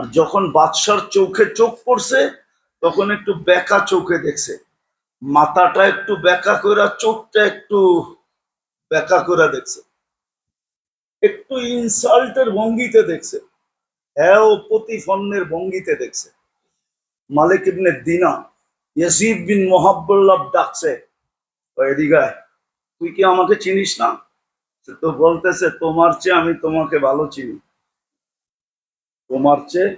আর যখন বাদশার চোখে চোখ পড়ছে তখন একটু বেঁকা চোখে দেখছে, মাথাটা একটু বেঁকা করে, চোখটা একটু বেঁকা করে দেখছে, একটু ইনসাল্টের ভঙ্গিতে দেখছে, হ্যাঁ ও প্রতিফন্নের ভঙ্গিতে দেখছে। মালিক ইবনে দিনা ইয়াজিদ বিন মুহাব্বল্লাহ ডাকছে, এদিকে আয়, তুই কি আমাকে চিনিস না? তো বলতেছে, তোমার চেয়ে আমি তোমাকে ভালো চিনি, তোমার চেয়ে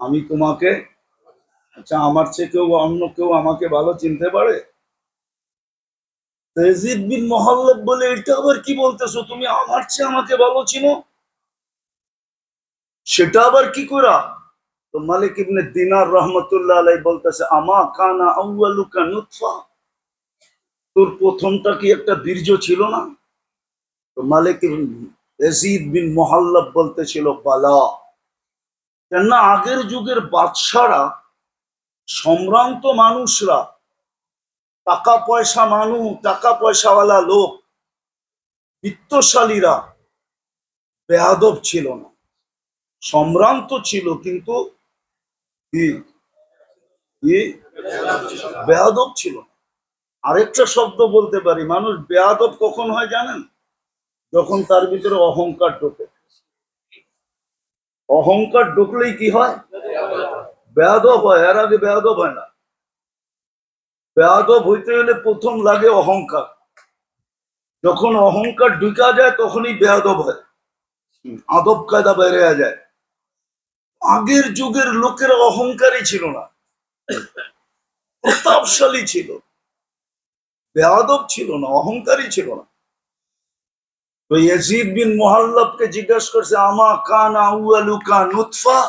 আমি তোমাকে, আচ্ছা আমার চেয়ে কেউ অন্য কেউ আমাকে ভালো চিনতে পারে? ইয়াজিদ বিন মুহাল্লাব বলে, এটা আবার কি বলতেছো তুমি, আমার চেয়ে আমাকে ভালো চিনো? সেটা আবার কি করা? তো মালিক ইবনে দিনার রহমতুল্লাহ আলাইহি বলতেছে, আমা কানা আউয়ালুকা নুতফা, তোর প্রথমটা কি একটা বীর্য ছিল না? তো মালিক ইয়াজিদ বিন মুহাল্লাব বলতেছিল, বালা। কেননা আগের যুগের বাদশারা, সম্ভ্রান্ত মানুষরা, টাকা পয়সা মানুষ, টাকা পয়সাওয়ালা লোক, বিত্তশালীরা বেয়াদব ছিল না, সম্ভ্রান্ত ছিল কিন্তু কি কি বেয়াদব ছিল না। আরেকটা শব্দ বলতে পারি, মানুষ বেয়াদব কখন হয় জানেন? যখন তার ভিতরে অহংকার ঢোকে। অহংকার ঢুকলেই কি হয়? বেয়াদব হয়, এর আগে বেয়াদব হয় না। বেয়াদব হইতে হলে প্রথম লাগে অহংকার, যখন অহংকার ঢুকা যায় তখনই বেয়াদব হয়, আদব কায়দা বেড়ে যায়। আগের যুগের লোকের অহংকারই ছিল না, প্রতাপশালী ছিল, বেয়াদব ছিল না, অহংকারী ছিল না। তো ইয়াজিদ বিন মুহাল্লাবকে জিজ্ঞাসা করছে, আমা কানা আউয়ালুকা নুতফা,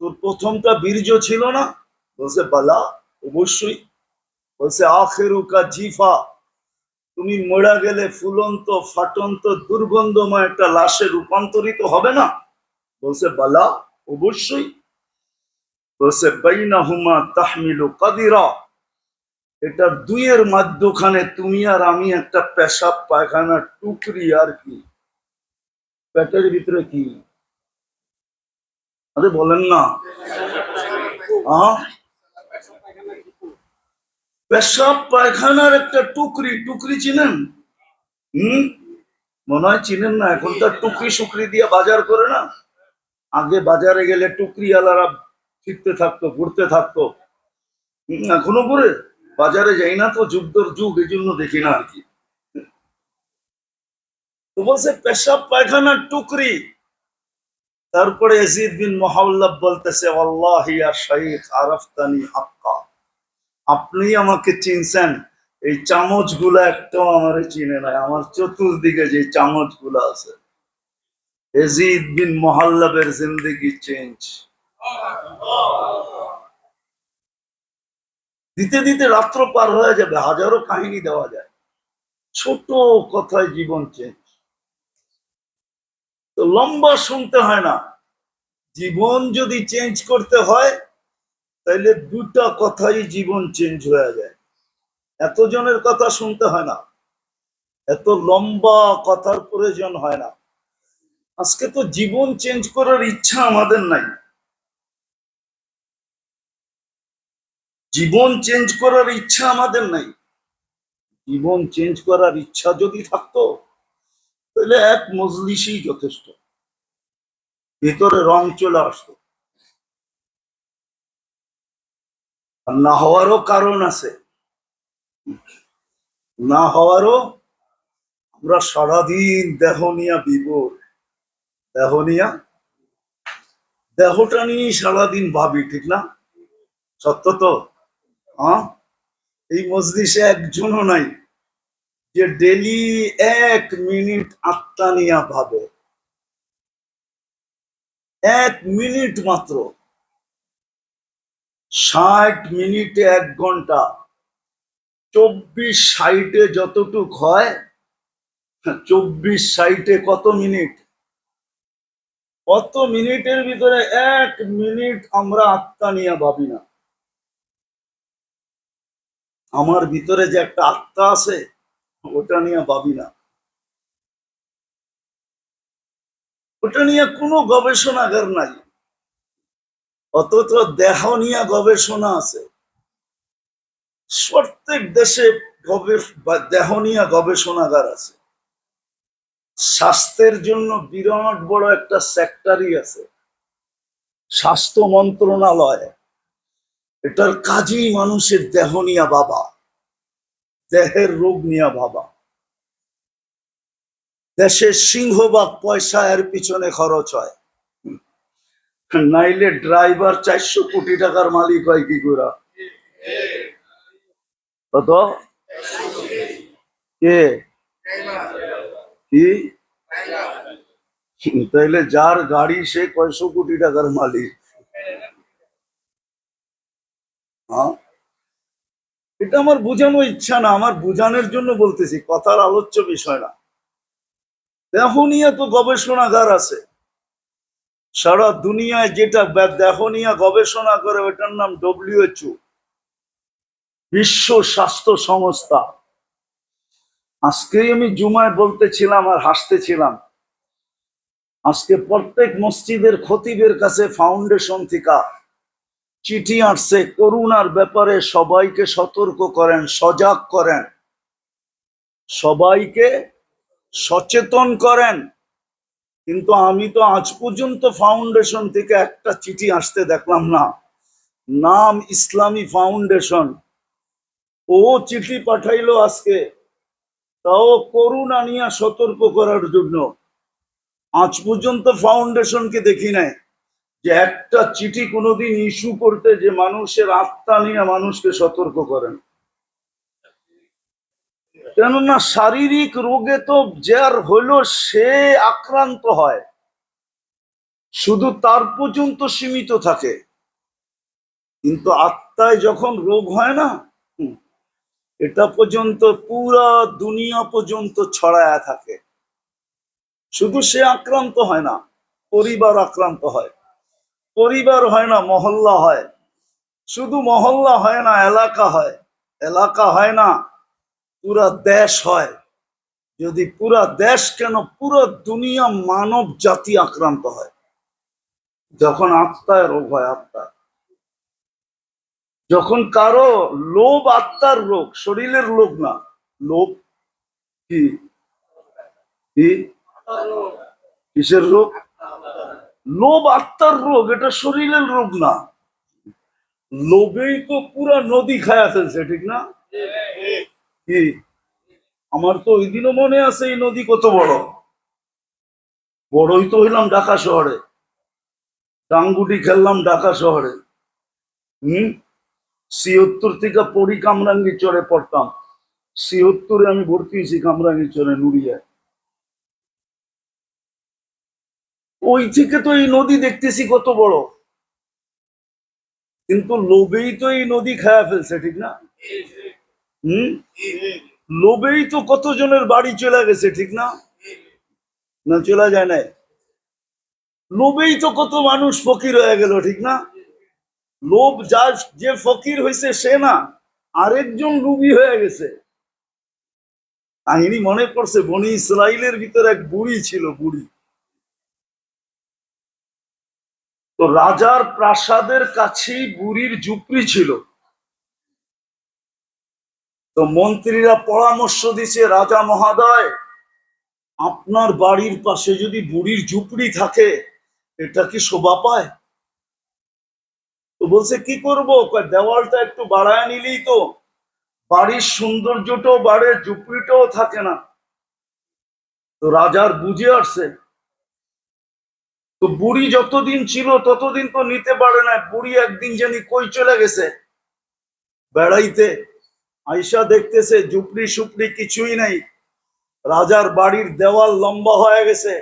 তোর প্রথমটা বীর্য ছিল না? বলছে, বালা, অবশ্যই। বলছে, আখিরুকা জিফা, তুমি মরা গেলে ফুলন্ত ফাটন্ত দুর্গন্ধময় একটা লাশে রূপান্তরিত হবে না? বলছে, বালা, অবশ্যই। বলছে, বাইনাহুমা তাহমিলু কাদিরা, এটা দুইয়ের মাঝখানে তুমি আর আমি একটা পেশাব পায়খানার টুকরি, আর কি? পেটের ভিতরে কি? আরে বলেন না। পেশাব পায়খানার একটা টুকরি, টুকরি চিনেন? মনে হয় চিনেন না, এখন তো টুকরি সুকরি দিয়ে বাজার করে না, আগে বাজারে গেলে টুকরি আলারা ফিরতে থাকতো, ঘুরতে থাকতো। এখনো করে বাজারে যাই না তো, যুদ্ধর যুগ, এই জন্য দেখি না আর কি। তো বলছে পেশাব পায়খানার টুকরি। তারপরে ইয়াজিদ বিন মুহাল্লাব বলতেছে, আল্লাহি ইয়া শাইখ আরাফতানি হাক্কা, আপনি আমাকে চিনছেন, এই চামচ গুলা একটাও আমারে চিনে নাই, আমার চতুর্দিকে যে চামচ গুলা আছে। ইয়াজিদ বিন মুহাল্লাবের জিন্দেগি চেঞ্জ। দিতে দিতে রাত্র পার হয়ে যাবে, হাজারো কাহিনী দেওয়া যায়, ছোট কথায় জীবন চেঞ্জ। তো লম্বা শুনতে হয় না, জীবন যদি চেঞ্জ করতে হয় তাহলে দুটা কথাই জীবন চেঞ্জ হয়ে যায়, এতজনের কথা শুনতে হয় না, এত লম্বা কথার প্রয়োজন হয় না। আজকে তো জীবন চেঞ্জ করার ইচ্ছা আমাদের নাই, জীবন চেঞ্জ করার ইচ্ছা আমাদের নাই। জীবন চেঞ্জ করার ইচ্ছা যদি থাকতো তাহলে এক মজলিসই যথেষ্ট, ভিতরে রং চলে আসতো। আর না হওয়ারও কারণ আছে, না হওয়ারও, আমরা সারাদিন দেহ নিয়া বিভোর, দেহ নিয়া, দেহটা নিয়ে সারাদিন ভাবি, ঠিক না? সত্য তো? হ্যাঁ, এই মজলিসে একজনও নাই যে ডেলি 1 মিনিট আত্মা নিয়া ভাবে, 1 মিনিট মাত্র। 60 মিনিটে 1 ঘন্টা, 24/60 যতটুক হয়, 24/60 কত মিনিট? কত মিনিটের ভিতরে 1 মিনিট আমরা আত্মা নিয়ে ভাবি না। আমার ভিতরে যে একটা আত্মা আছে ওটা নিয়ে ভাবি না, ওটা নিয়ে কোনো গবেষণাগার নাই, অথচ দেহ নিয়ে গবেষণা আছে। প্রত্যেক দেশে দেহ নিয়ে গবেষণাগার আছে। স্বাস্থ্যের জন্য বিরাট বড় একটা সেক্টরই আছে, স্বাস্থ্য মন্ত্রণালয়। এটার কাজই মানুষের দেহ নিয়ে ভাবা, দেহের রোগ নিয়ে ভাবা। দেশের সিংহভাগ পয়সা এর পিছনে খরচ হয়, নাইলে ড্রাইভার 400 কোটি টাকার মালিক হয় কি করে? কত? কে? কি তাইলে যার গাড়ি সে কয়শো কোটি টাকার মালিক? হ্যাঁ, এটা আমার বোঝানো ইচ্ছা না, আমার বোঝানোর জন্য বলতেছি, কথার আলোচ্য বিষয় না। দেহ নিয়ে তো গবেষণাগার আছে সারা দুনিয়ায়। যেটা দেহ নিয়ে গবেষণা করে ওটার নাম WHO, বিশ্ব স্বাস্থ্য সংস্থা। আজকেই আমি জুমায় বলতেছিলাম আর হাসতেছিলাম, আজকে প্রত্যেক মসজিদের খতিবের কাছে ফাউন্ডেশন থেকে চিঠি আসছে, করোনার ব্যাপারে সবাইকে সতর্ক করেন, সজাগ করেন, সবাইকে সচেতন করেন। কিন্তু আমি তো আজ পর্যন্ত ফাউন্ডেশন থেকে একটা চিঠি আসতে দেখলাম না। নাম ইসলামী ফাউন্ডেশন, ও চিঠি পাঠাইলো আজকে, তাও করোনা নিয়ে সতর্ক করার জন্য। আজ পর্যন্ত ফাউন্ডেশনকে দেখি নাই যে একটা চিঠি কোনোদিন ইস্যু করতে যে মানুষের আত্মা নিয়ে মানুষকে সতর্ক করেন। কেননা শারীরিক রোগে তো যার হইলো সে আক্রান্ত হয়, শুধু তার পর্যন্ত সীমিত থাকে। কিন্তু আত্মায় যখন রোগ হয় না, এটা পর্যন্ত পুরা দুনিয়া পর্যন্ত ছড়ায়া থাকে। শুধু সে আক্রান্ত হয় না, পরিবার আক্রান্ত হয়, পরিবার হয় না মহল্লা হয়, শুধু মহল্লা হয় না এলাকা হয়, এলাকা হয় না পুরা দেশ হয়। যদি পুরা দেশ কেন পুরো দুনিয়া মানব জাতি আক্রান্ত হয় যখন আত্মায় রোগ হয়। আত্মা যখন কারো লোভ, আত্মার রোগ, শরীরের রোগ না। লোভ কি? কিসের রোগ? লোভ আত্মার রোগ, এটা শরীরের রোগ না। লোভেই তো পুরা নদী খায়া ফেলছে, ঠিক না? কি? আমার তো ওই দিনও মনে আছে এই নদী কত বড়। বড়ই তো হইলাম ঢাকা শহরে, ডাঙ্গুটি খেললাম ঢাকা শহরে। 76 থেকে পড়ি কামরাঙ্গি চরে পড়তাম। 76-এ আমি ভর্তি হয়েছি কামরাঙ্গি চরে নুরিয়ায়। ওই থেকে তো এই নদী দেখতেছি কত বড়, কিন্তু লোভেই তো এই নদী খায়া ফেলছে, ঠিক না? হম, লোভেই তো কতজনের বাড়ি চলে গেছে, ঠিক না? না চলে যায় না? লোভেই তো কত মানুষ ফকির হয়ে গেল, ঠিক না? লোভ যার, যে ফকির হয়েছে সে না, আরেকজন লোভী হয়ে গেছে। কাহিনী মনে পড়ছে, বনি ইসরাইলের ভিতরে এক বুড়ি ছিল, বুড়ি। তো রাজার প্রাসাদের কাছেই বুড়ির ঝুপড়ি ছিল। তো মন্ত্রীরা পরামর্শ দিছে, রাজা মহাদয়, আপনার বাড়ির পাশে যদি বুড়ির ঝুপড়ি থাকে এটা কি শোভা পায়? তো বলছে কি করবো, দেওয়ালটা একটু বাড়ায় নিলেই তো বাড়ির সৌন্দর্যটাও বাড়ে, ঝুপড়িটাও থাকে না। তো রাজার বুঝে আসছে। তো বুড়ি যতদিন ছিল ততদিন তো নিতে পারে না। বুড়ি একদিন জানি কই চলে গেছে বেড়াইতে, আইসা দেখতেছে ঝুপড়ি সুপড়ি কিছুই নাই, রাজার বাড়ির দেওয়াল লম্বা হয়ে গেছে।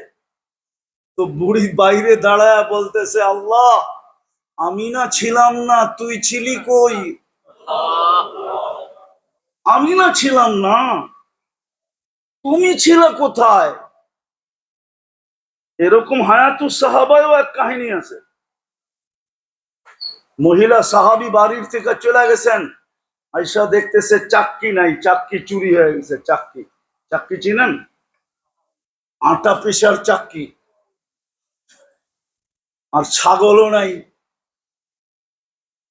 তো বুড়ি বাইরে দাঁড়ায় বলতেছে, আল্লাহ, আমি না ছিলাম না, তুই ছিলি কই? আমি না ছিলাম না, তুমি ছিলে কোথায়? এরকম হায়াতুস সাহাবায়ও এক কাহিনী আছে। মহিলা সাহাবি বাড়ির থেকে চলে গেছেন, আইসা দেখতেছে চাক্কি নাই, চাক্কি চুরি হয়ে গেছে। চাক্কি, চাক্কি চিনেন? আটা পিসার চাক্কি। আর ছাগলও নাই,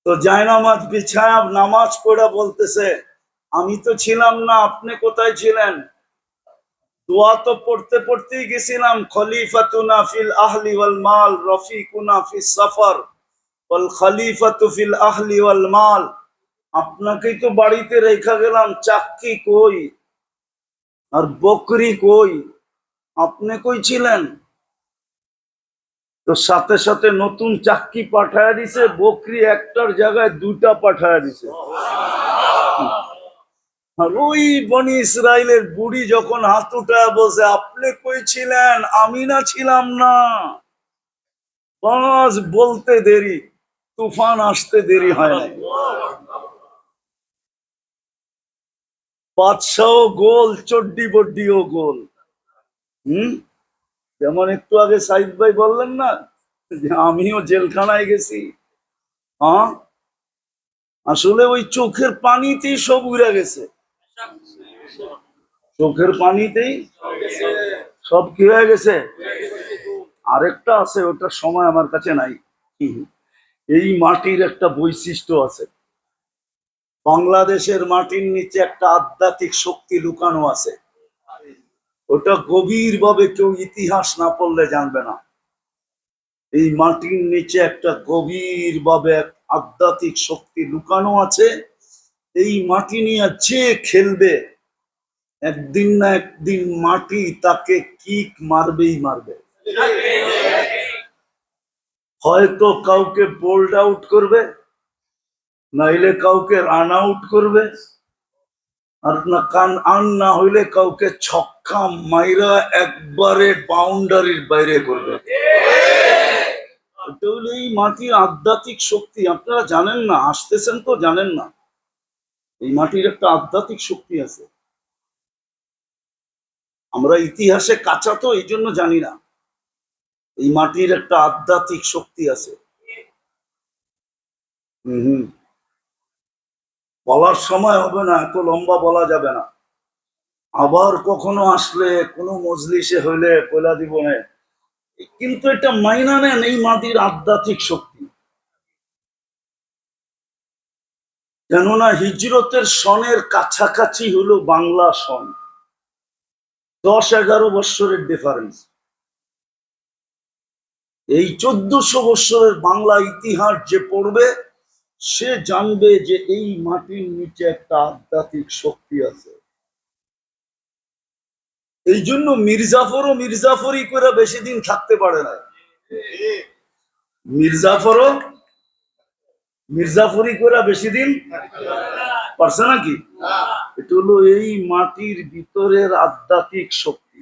তো জায়নামাজ বিছায়া নামাজ পড়া বলতেছে, আমি তো ছিলাম না, আপনি কোথায় ছিলেন? দোয়া তো পড়তে পড়তেই গেছিলাম, খলিফাতুনা ফিল আহলি ওয়াল মাল রফিকুনা ফিস সফর ওয়াল খলিফাতু ফিল আহলি ওয়াল মাল। আপনাকেই তো বাড়িতে রেখা গেলাম, চাক্কি কই আর বকরি কই? আপনি কই ছিলেন? তো সাথে সাথে নতুন চাক্কি পাঠায় দিছে, বকরি একটার জায়গায় দুটা পাঠায় দিছে। আর ওই বনি ইসরায়েলের বুড়ি যখন হাত উঠায় বসে, আপনি কই ছিলেন? আমি না ছিলাম না। বাস বলতে দেরি, তুফান আসতে দেরি হয় না। বাদশাও গোল, চড্ডি বড্ডিও গোল। হুম, যেমন একটু আগে সাইদ ভাই বললেন না যে আমিও জেলখানায় গেছি। হ্যাঁ, আসলে ওই চোখের পানিতেই সব উড়ে গেছে। চোখের পানিতেই সব কি হয়ে গেছে। আরেকটা আছে, ওটার সময় আমার কাছে নাই। এই মাটির একটা বৈশিষ্ট্য আছে, বাংলাদেশের মাটির নিচে একটা আধ্যাত্মিক শক্তি লুকানো আছে। ওটা গভীর ভাবে কেউ ইতিহাস না পড়লে জানবে না। এই মাটির নিচে একটা গভীর ভাবে আধ্যাত্মিক শক্তি লুকানো আছে। এই মাটি নিয়ে যে খেলবে, একদিন না একদিন মাটি তাকে কিক মারবেই মারবে। হয়তো কাউকে বোল্ড আউট করবে, নাইলে কাউকে রান আউট করবে, আর না হইলে কাউকে ছক্কা মাইরা একবারে বাউন্ডারির বাইরে করবে। এটা হলো এই মাটির আধ্যাত্মিক শক্তি। আপনারা জানেন না, আসতেছেন তো জানেন না, এই মাটির একটা আধ্যাত্মিক শক্তি আছে। আমরা ইতিহাসে কাঁচা তো এই জন্য জানি না, এই মাটির একটা আধ্যাত্মিক শক্তি আছে। হম, বলার সময় হবে না, এত লম্বা বলা যাবে না। আবার কখনো আসলে কোনো মজলিসে হইলে কইলা দিব না, কিন্তু এটা মাইনা নেন এই মাটির আধ্যাত্মিক শক্তি। কেননা হিজরতের সনের কাছাকাছি হলো বাংলা সন, 10-11 বৎসরের ডিফারেন্স। এই 1400 বৎসরের বাংলা ইতিহাস যে পড়বে সে জানবে যে এই মাটির নিচে একটা আধ্যাত্মিক শক্তি আছে। এই জন্য মির্জাফরও মির্জাফরি করে বেশি দিন থাকতে পারে না। মির্জাফরও মির্জাফরি করে বেশি দিন পারছে নাকি? এটা হলো এই মাটির ভিতরের আধ্যাত্মিক শক্তি।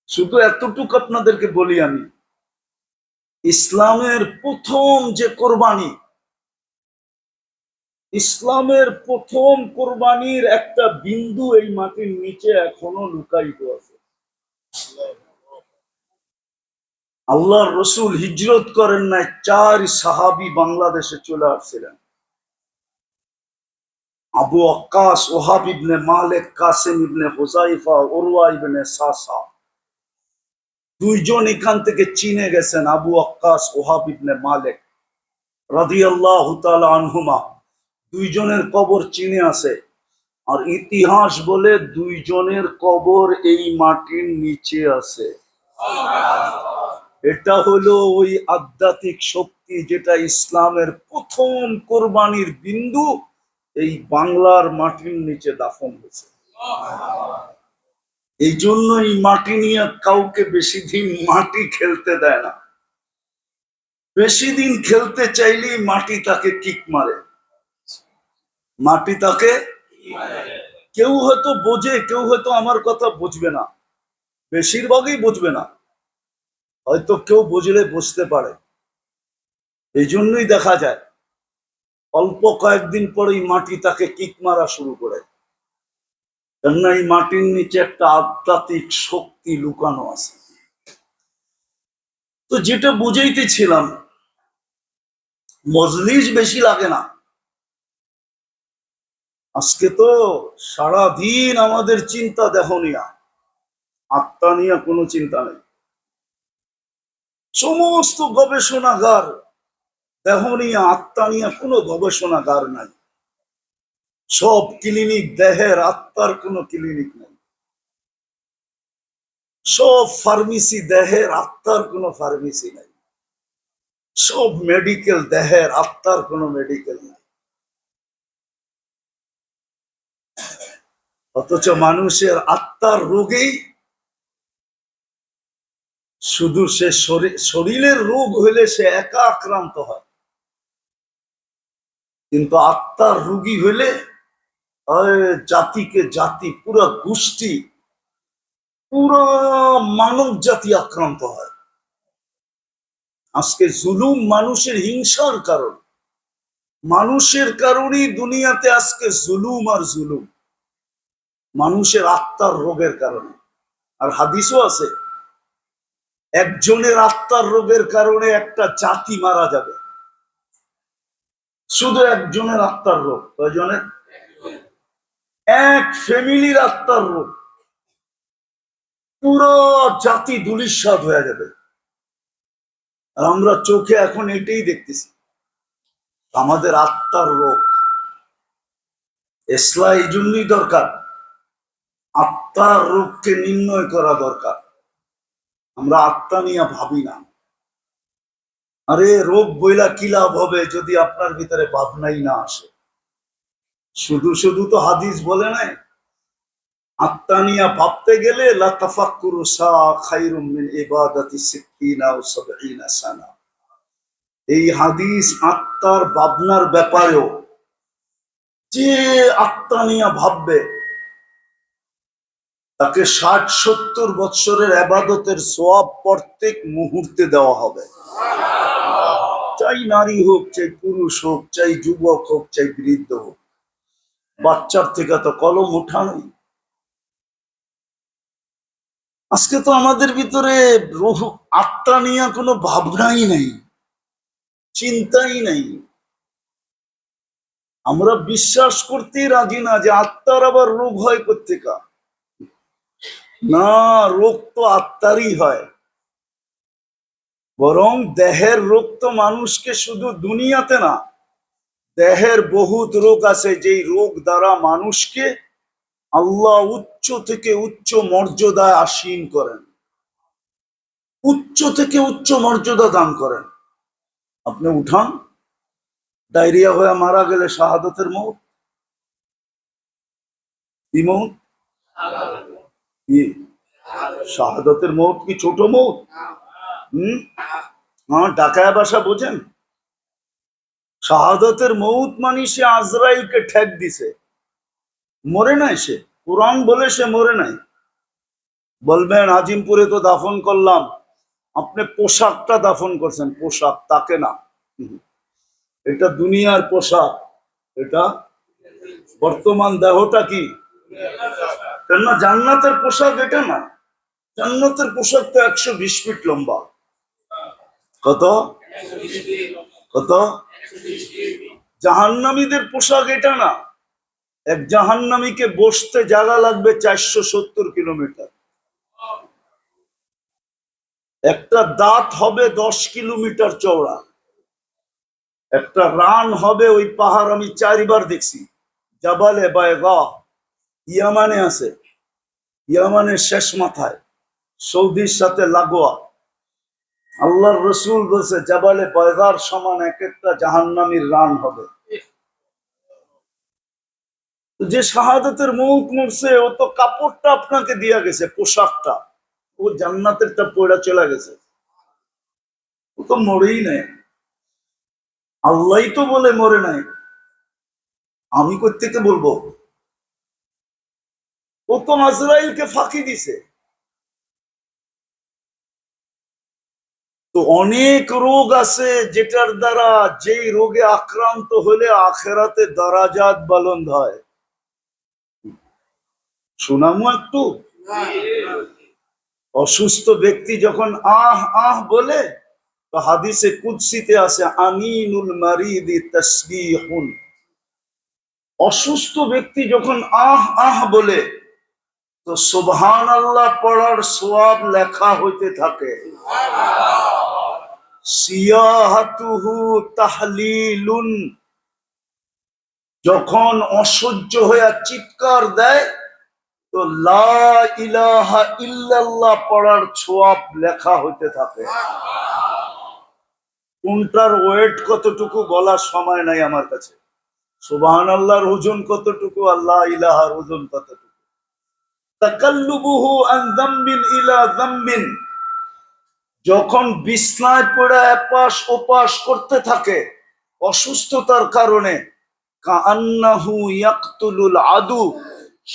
শুধু এতটুকু আপনাদেরকে বলি, আমি ইসলামের প্রথম যে কোরবানি, ইসলামের প্রথম কোরবানির একটা বিন্দু এই মাটির নিচে এখনো লুকায়িত আছে। আল্লাহর রসুল হিজরত করেন নাই, 4 সাহাবী বাংলাদেশে চলে আসছিলেন। আবু আক্কাস, ওহাব ইবনে মালিক, কাসিম ইবনে হুযায়ফা, উরওয়া ইবনে সাসা, দুইজন এখান থেকে চীনে গেছেন। আবু আক্কাস, ওহাব ইবনে মালিক রাদিয়াল্লাহু তাআলা আনহুমা, দুইজনের কবর চীনে আছে। আর ইতিহাস বলে দুইজনের কবর এই মাটির নিচে আছে। এটা হলো ওই আধ্যাত্মিক শক্তি যেটা ইসলামের প্রথম কোরবানির বিন্দু এই বাংলার মাটির নিচে দাফন হয়েছে। এই জন্য এই মাটি নিয়ে কাউকে বেশি দিন মাটি খেলতে দেয় না। বেশি দিন খেলতে চাইলেই মাটি তাকে কিক মারে, মাটি তাকে। কেউ হয়তো বোঝে, কেউ হয়তো আমার কথা বুঝবে না, বেশিরভাগই বুঝবে না, হয়তো কেউ বুঝলে বুঝতে পারে। এই জন্যই দেখা যায় অল্প কয়েকদিন পরেই মাটি তাকে কিক মারা শুরু করে। কেননা এই মাটির নিচে একটা আধ্যাত্মিক শক্তি লুকানো আছে। তো যেটা বুঝাইতেছিলাম, মজলিস বেশি লাগে না। আজকে তো সারাদিন আমাদের চিন্তা দেহ নিয়া, আত্মা নিয়ে কোনো চিন্তা নেই। সমস্ত গবেষণাগার দেহ নিয়ে আত্মা নিয়ে কোনো গবেষণাগার নাই। সব ক্লিনিক দেহের, আত্মার কোনো ক্লিনিক নাই। সব ফার্মেসি দেহের, আত্মার কোনো ফার্মেসি নাই। সব মেডিকেল দেহের, আত্মার কোনো মেডিকেল নাই। অথচ মানুষের আত্মার রোগেই শুধু সে শরীরের রোগ হইলে সে একা আক্রান্ত হয়, কিন্তু আত্মার রোগী হইলে জাতিকে জাতি, পুরা গোষ্ঠী, পুরো মানব জাতি আক্রান্ত হয়। আজকে জুলুম মানুষের হিংসার কারণ, মানুষের কারণেই দুনিয়াতে আজকে জুলুম আর জুলুম, মানুষের আত্মার রোগের কারণে। আর হাদিসও আছে, একজনের আত্মার রোগের কারণে একটা জাতি মারা যাবে। শুধু একজনের আত্মার রোগ, কয়জনের? এক ফ্যামিলির আত্মার রোগ, পুরো জাতি ধূলিসাৎ হয়ে যাবে। আর আমরা চোখে এখন এটাই দেখতেছি, আমাদের আত্মার রোগ। ইসলাম এই জন্যই দরকার, আত্মার রোগকে নির্ণয় করা দরকার। আমরা আত্মা নিয়ে ভাবি না। আরে রোগ বইলা কি লাভ হবে যদি আপনার ভিতরে ভাবনাই না আসে? শুধু শুধু তো হাদিস বলে নাই, আত্মা নিয়ে ভাবতে গেলে লা তাফাক্কুরু সাআ খায়রুম মিন ইবাদাতি 60 আও 70 সানা। এই হাদিস আত্মার ভাবনার ব্যাপারেও, যে আত্মা নিয়ে ভাববে তাকে 60-70 বৎসরের ইবাদতের সওয়াব প্রত্যেক মুহূর্তে দেওয়া হবে। চাই নারী হোক, চাই পুরুষ হোক, চাই যুবক হোক, চাই বৃদ্ধ হোক, বাচ্চার থেকে তো কলম উঠানোই। আজকে তো আমাদের ভিতরে আত্মা নিয়ে কোনো ভাবনাই নেই, চিন্তাই নেই। আমরা বিশ্বাস করতেই রাজি না যে আত্মার আবার রোগ হয় কোত্থেকা। না, রোগ তো আত্মারই হয়। বরং দেহের রোগ তো মানুষকে শুধু দুনিয়াতে না, দেহের বহুত রোগ আছে যেই রোগ দ্বারা মানুষকে আল্লাহ উচ্চ থেকে উচ্চ মর্যাদায় আসীন করেন, উচ্চ থেকে উচ্চ মর্যাদা দান করেন। আপনি উঠান, ডায়রিয়া হয়ে মারা গেলে শাহাদাতের মৌত। কি মৌত? কি শাহাদাতের মৌত? কি ছোট মৌত? হ্যাঁ, ডাকায়া বাসা বোঝেন? শাহাদাতের মৌত মানে সে আজরাইলকে ঠেক দিছে, মরে নাই সে। কোরআন বলে সে মরে নাই। বলবেন আজিমপুরে তো দাফন করলাম, আপনি পোশাকটা দাফন করছেন, পোশাক, তাকে না। এটা দুনিয়ার পোশাক, এটা বর্তমান দেহটা কি? কেননা জান্নাতের পোশাক এটা না। জান্নাতের পোশাক তো 120 ফিট লম্বা। কত কত? জাহান্নামীদের পোশাক এটা না। এক জাহান্নামীকে বসতে জায়গা লাগবে 470 কিলোমিটার। একটা দাঁত হবে 10 কিলোমিটার চওড়া। একটা রান হবে, ওই পাহাড় আমি 4বার দেখছি, জাবালে বায়গা, ইয়ামানে আছে, ইয়ামানের শেষ মাথায়, সৌদির সাথে লাগোয়া। আল্লাহর রসুল বলছে জাবালে বায়গার সমান এক একটা জাহান্নামীর রান হবে। যে শাহাদাতের মৌত মরছে, ও তো কাপড়টা আপনাকে দিয়া গেছে, পোশাকটা, ও জান্নাতেরটা পড়া চলে গেছে, ও তো মরেই নাই। আল্লাহই তো বলে মরে নাই, আমি কোত্থেকে বলবো? ও তো আজরাইলকে ফাঁকি দিছে। তো অনেক রোগ আছে যেটার দ্বারা, যেই রোগে আক্রান্ত হলে আখেরাতে দরাজাত বুলন্দ হয়। শোনামু একটু। অসুস্থ ব্যক্তি যখন আহ আহ বলে, তো হাদিসে কুদসিতে আছে আমিনুল মারিদি তাসবিহুন। অসুস্থ ব্যক্তি যখন আহ আহ বলে, তো সুবহানাল্লাহ পড়ার সওয়াব লেখা হইতে থাকে। সিয়াহাতুহু তাহলিলুন, যখন অসহ্য হয়ে চিৎকার দেয় তো লা ইলাহা ইল্লাল্লাহ পড়ার ছোয়াব লেখা হইতে থাকে। কোনটার ওয়েট কতটুকু বলার সময় নাই আমার কাছে। সুবহানাল্লাহর ওজন কতটুকু, আল্লাহ ইলাহার ওজন কতটুকু। তাকাল্লুবুহু আন যামবিন ইলা যামবিন, যখন বিছনায় পড়ে এপাশ ওপাশ করতে থাকে অসুস্থতার কারণে, কাআন্নাহু ইয়াকতুলুল আদু,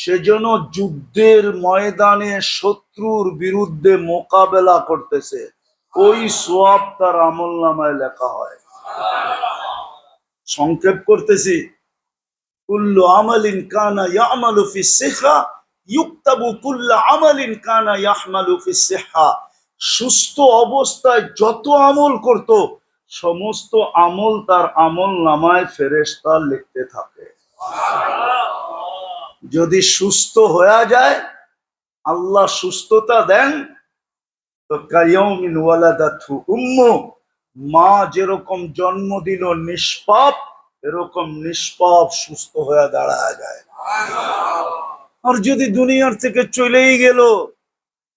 সেজন্য যুদ্ধের ময়দানে শত্রুর বিরুদ্ধে মোকাবেলা করতেছে, ওই সওয়াব তার আমলনামায় লেখা হয়। সংক্ষেপ করতেছি, কুল্লু আমালিন কানা ইয়ামালু ফিস সিহা ইউক্তাবু কুল্লু আমালিন কানা ইয়াহমালু ফিস সিহা, সুস্থ অবস্থায় যত আমল করত সমস্ত আমল তার আমল নামায় ফেরেশতা লিখতে থাকে। যদি সুস্থ হয়ে যায়, আল্লাহ সুস্থতা দেন, তো কায়াউমিন ওয়ালাদাতহু উম্মু, মা যেরকম জন্ম দিল নিষ্পাপ, এরকম নিষ্পাপ সুস্থ হয়ে দাঁড়ায় যায়। আর যদি দুনিয়ার থেকে চলেই গেল,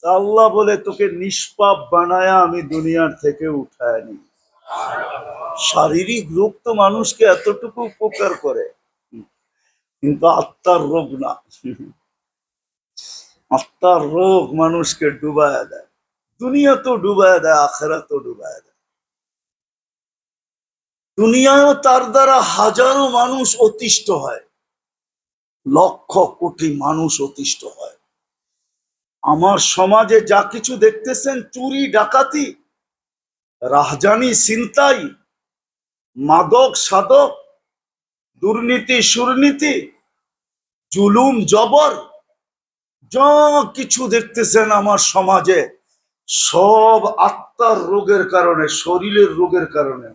আল্লাহ বলে তোকে নিষ্পাপ বানায়া আমি দুনিয়ার থেকে উঠায় নি। শারীরিক রোগ তো মানুষকে এতটুকু উপকার করে, কিন্তু আত্মার রোগ না। আত্মার রোগ মানুষকে ডুবায় দেয়, দুনিয়া তো ডুবায় দেয়, আখেরাত তো ডুবায় দেয়। দুনিয়ায়ও তার দ্বারা হাজারো মানুষ অতিষ্ঠ হয়, লক্ষ কোটি মানুষ অতিষ্ঠ হয়। আমার সমাজে যা কিছু দেখতেছেন, চুরি ডাকাতি, রাহজানি ছিনতাই, মাদক সাধক, দুর্নীতি সুরনীতি, জুলুম জবর, যা কিছু দেখতেছেন আমার সমাজে, সব আত্মার রোগের কারণে, শরীরের রোগের কারণে।